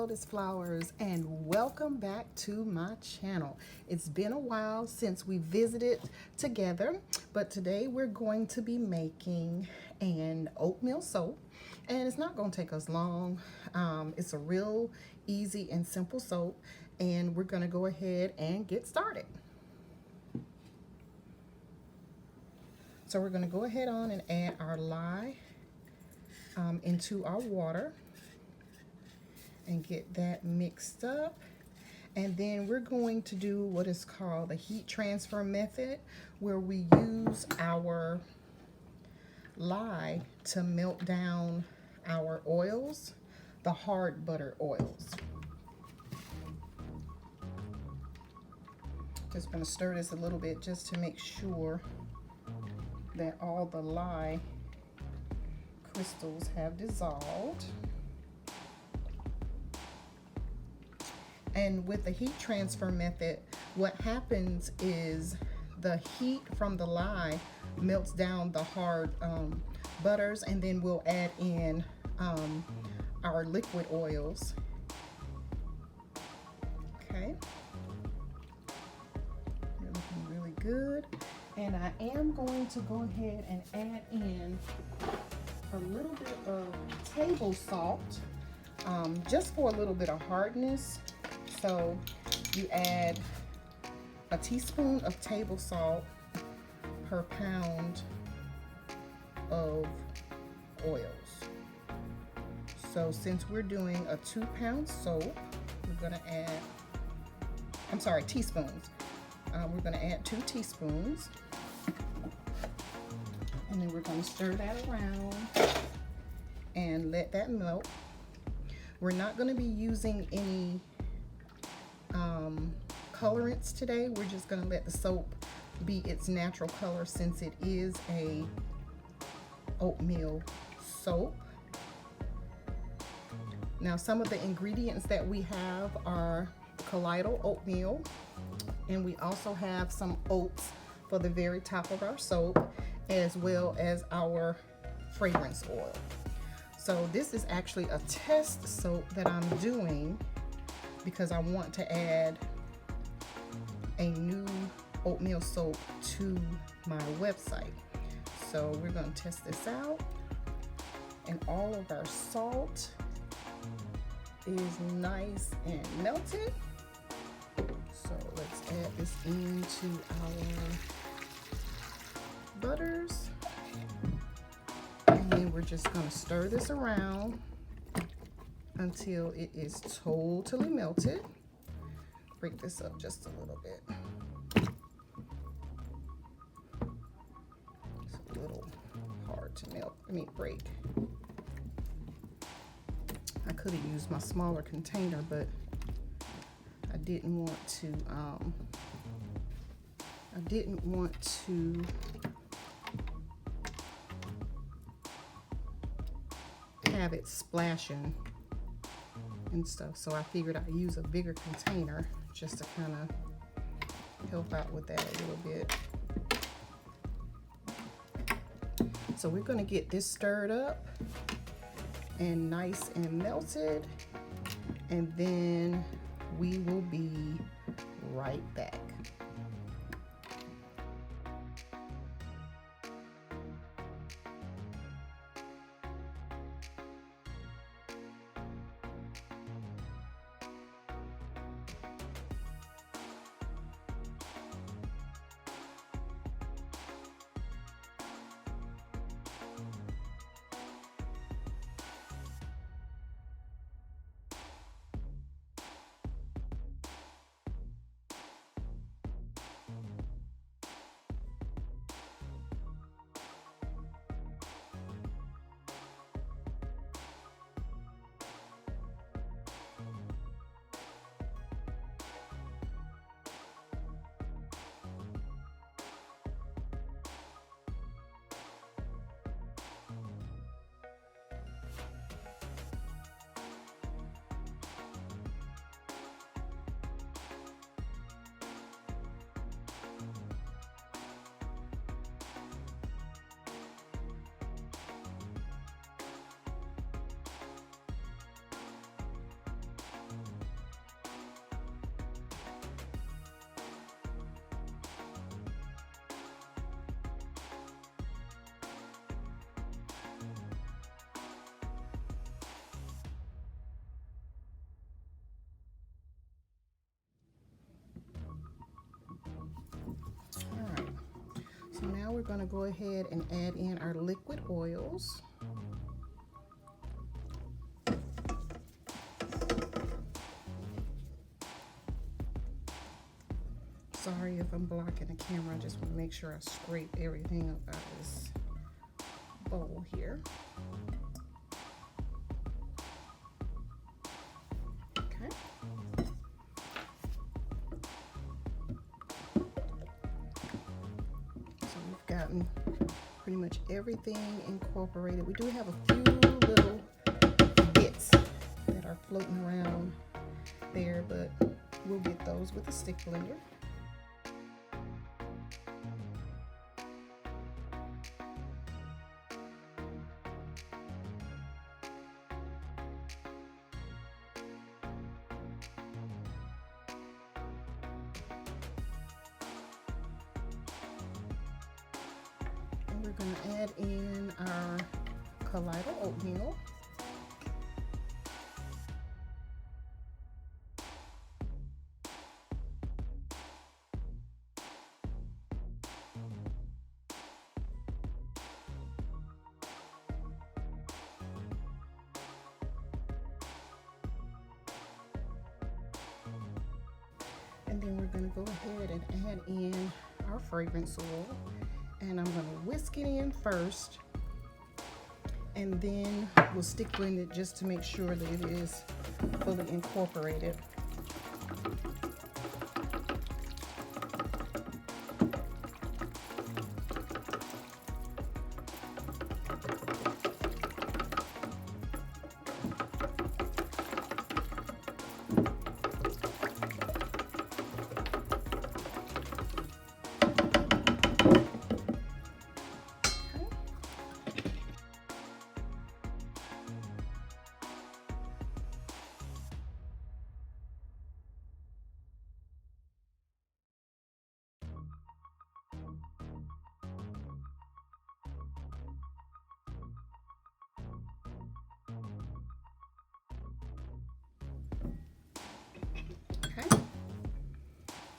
Lotus Flowers, and welcome back to my channel. It's been a while since we visited together, but today we're going to be making an oatmeal soap, and it's not going to take us long. It's a real easy and simple soap, and we're going to go ahead and get started. So we're going to go ahead on and add our lye into our water and get that mixed up. And then we're going to do what is called the heat transfer method, where we use our lye to melt down our oils, the hard butter oils. Just going to stir this a little bit just to make sure that all the lye crystals have dissolved. And with the heat transfer method, what happens is the heat from the lye melts down the hard butters, and then we'll add in our liquid oils. Okay, they're looking really good. And I am going to go ahead and add in a little bit of table salt, just for a little bit of hardness. So you add a teaspoon of table salt per pound of oils. So since we're doing a 2-pound soap, we're gonna add, teaspoons. We're gonna add 2 teaspoons. And then we're gonna stir that around and let that melt. We're not gonna be using any colorants today. We're just going to let the soap be its natural color, since it is a oatmeal soap. Now, some of the ingredients that we have are colloidal oatmeal, and we also have some oats for the very top of our soap, as well as our fragrance oil. So this is actually a test soap that I'm doing because I want to add a new oatmeal soap to my website. So we're going to test this out, and all of our salt is nice and melted. So let's add this into our butters, and then we're just going to stir this around until it is totally melted. Break this up just a little bit. It's a little hard to break. I could have used my smaller container, but I didn't want to have it splashing and stuff, so I figured I'd use a bigger container just to kind of help out with that a little bit. So we're going to get this stirred up and nice and melted, and then we will be right back. So now we're going to go ahead and add in our liquid oils. Sorry if I'm blocking the camera, I just want to make sure I scrape everything up out of this bowl here. Okay. So we've gotten pretty much everything incorporated. We do have a few little bits that are floating around there, but we'll get those with a stick blender. We're going to add in our colloidal oatmeal. And then we're going to go ahead and add in our fragrance oil. And I'm going to whisk it in first, and then we'll stick blend it just to make sure that it is fully incorporated. Okay,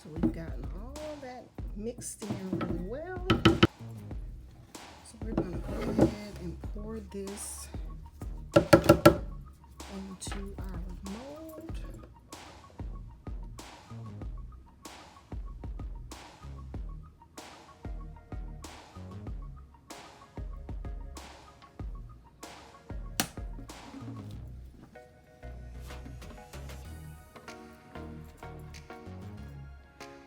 so we've gotten all that mixed in really well. So we're going to go ahead and pour this into our mold.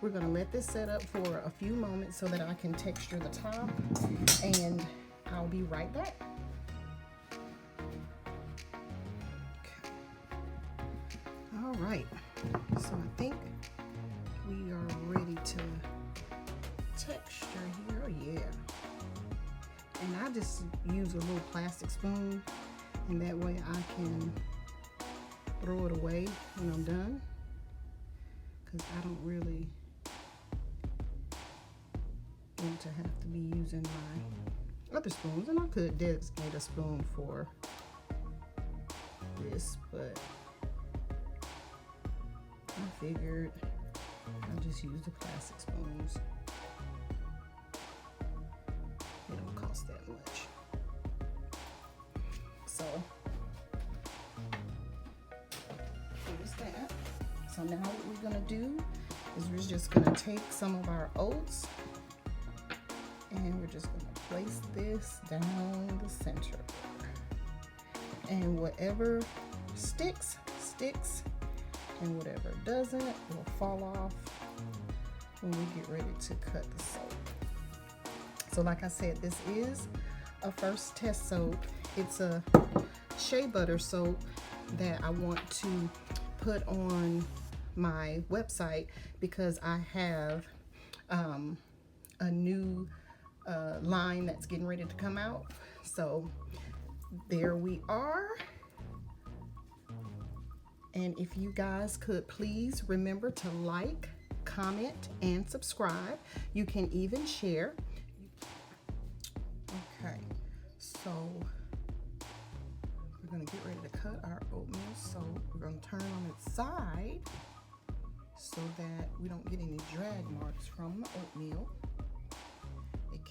We're going to let this set up for a few moments so that I can texture the top, and I'll be right back. Okay. All right, so I think we are ready to texture here. Oh, yeah. And I just use a little plastic spoon, and that way I can throw it away when I'm done, because I don't really want to have to be using my other spoons, and I could designate a spoon for this, but I figured I'll just use the plastic spoons. They don't cost that much. So here's that. So now what we're gonna do is we're just gonna take some of our oats, and we're just going to place this down the center. And whatever sticks, sticks, and whatever doesn't will fall off when we get ready to cut the soap. So like I said, this is a first test soap. It's a shea butter soap that I want to put on my website because I have a new line that's getting ready to come out. So there we are. And if you guys could please remember to like, comment, and subscribe. You can even share. Okay, so we're gonna get ready to cut our oatmeal soap. We're gonna turn on its side so that we don't get any drag marks from the oatmeal. It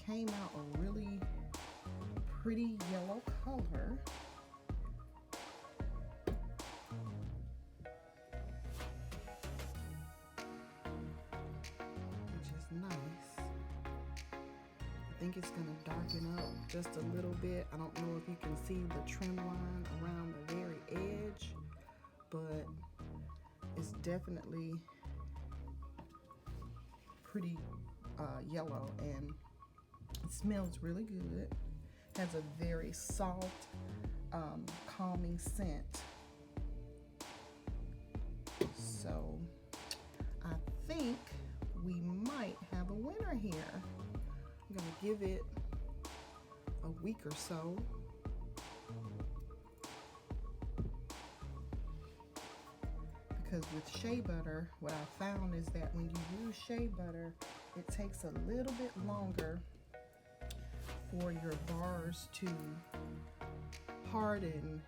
think it's gonna darken up just a little bit. I don't know if you can see the trim line around the very edge, but it's definitely pretty yellow, and it smells really good. Has a very soft, calming scent. So I think we might have a winner here. I'm gonna give it a week or so. Because with shea butter, what I found is that when you use shea butter, it takes a little bit longer for your bars to harden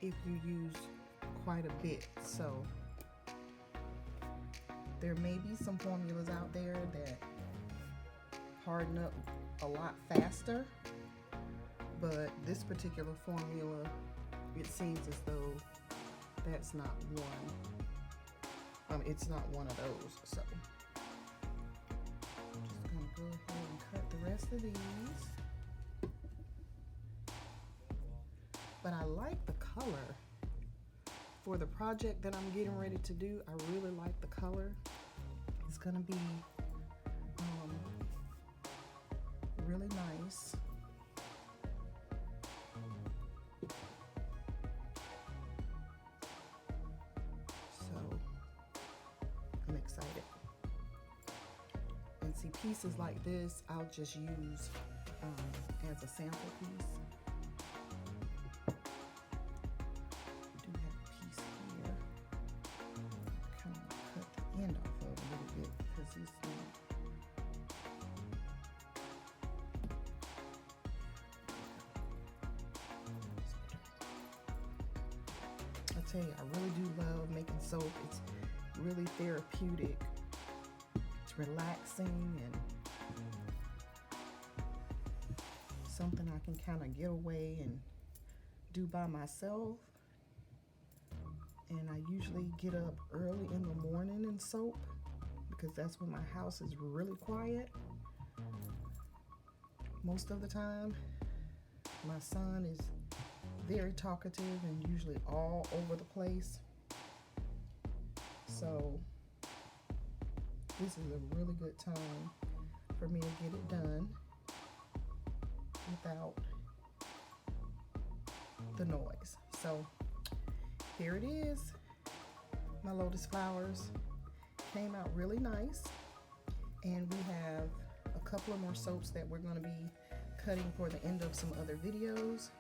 if you use quite a bit. So there may be some formulas out there that harden up a lot faster, but this particular formula, it seems as though that's not one. It's not one of those. So I'm just gonna go ahead and cut the rest of these. But I like the color. For the project that I'm getting ready to do, I really like the color. It's gonna be really nice. So I'm excited. And see, pieces like this, I'll just use as a sample piece. End off of a little bit because it's I tell you, I really do love making soap. It's really therapeutic. It's relaxing and something I can kind of get away and do by myself. And I usually get up early in the morning and soap because that's when my house is really quiet. Most of the time, my son is very talkative and usually all over the place. So this is a really good time for me to get it done without the noise. So here it is. My Lotus Flowers came out really nice. And we have a couple of more soaps that we're going to be cutting for the end of some other videos.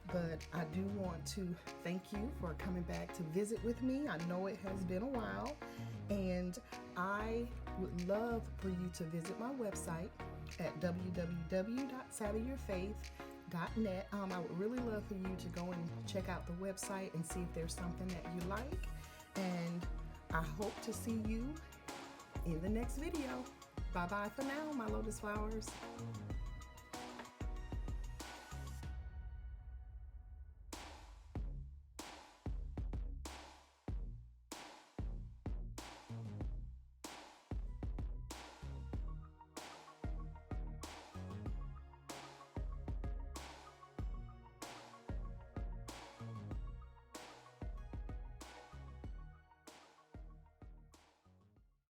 But I do want to thank you for coming back to visit with me. I know it has been a while. And I would love for you to visit my website at www.savvyyourfaith.net. I would really love for you to go and check out the website and see if there's something that you like. And I hope to see you in the next video. Bye bye for now, my Lotus Flowers.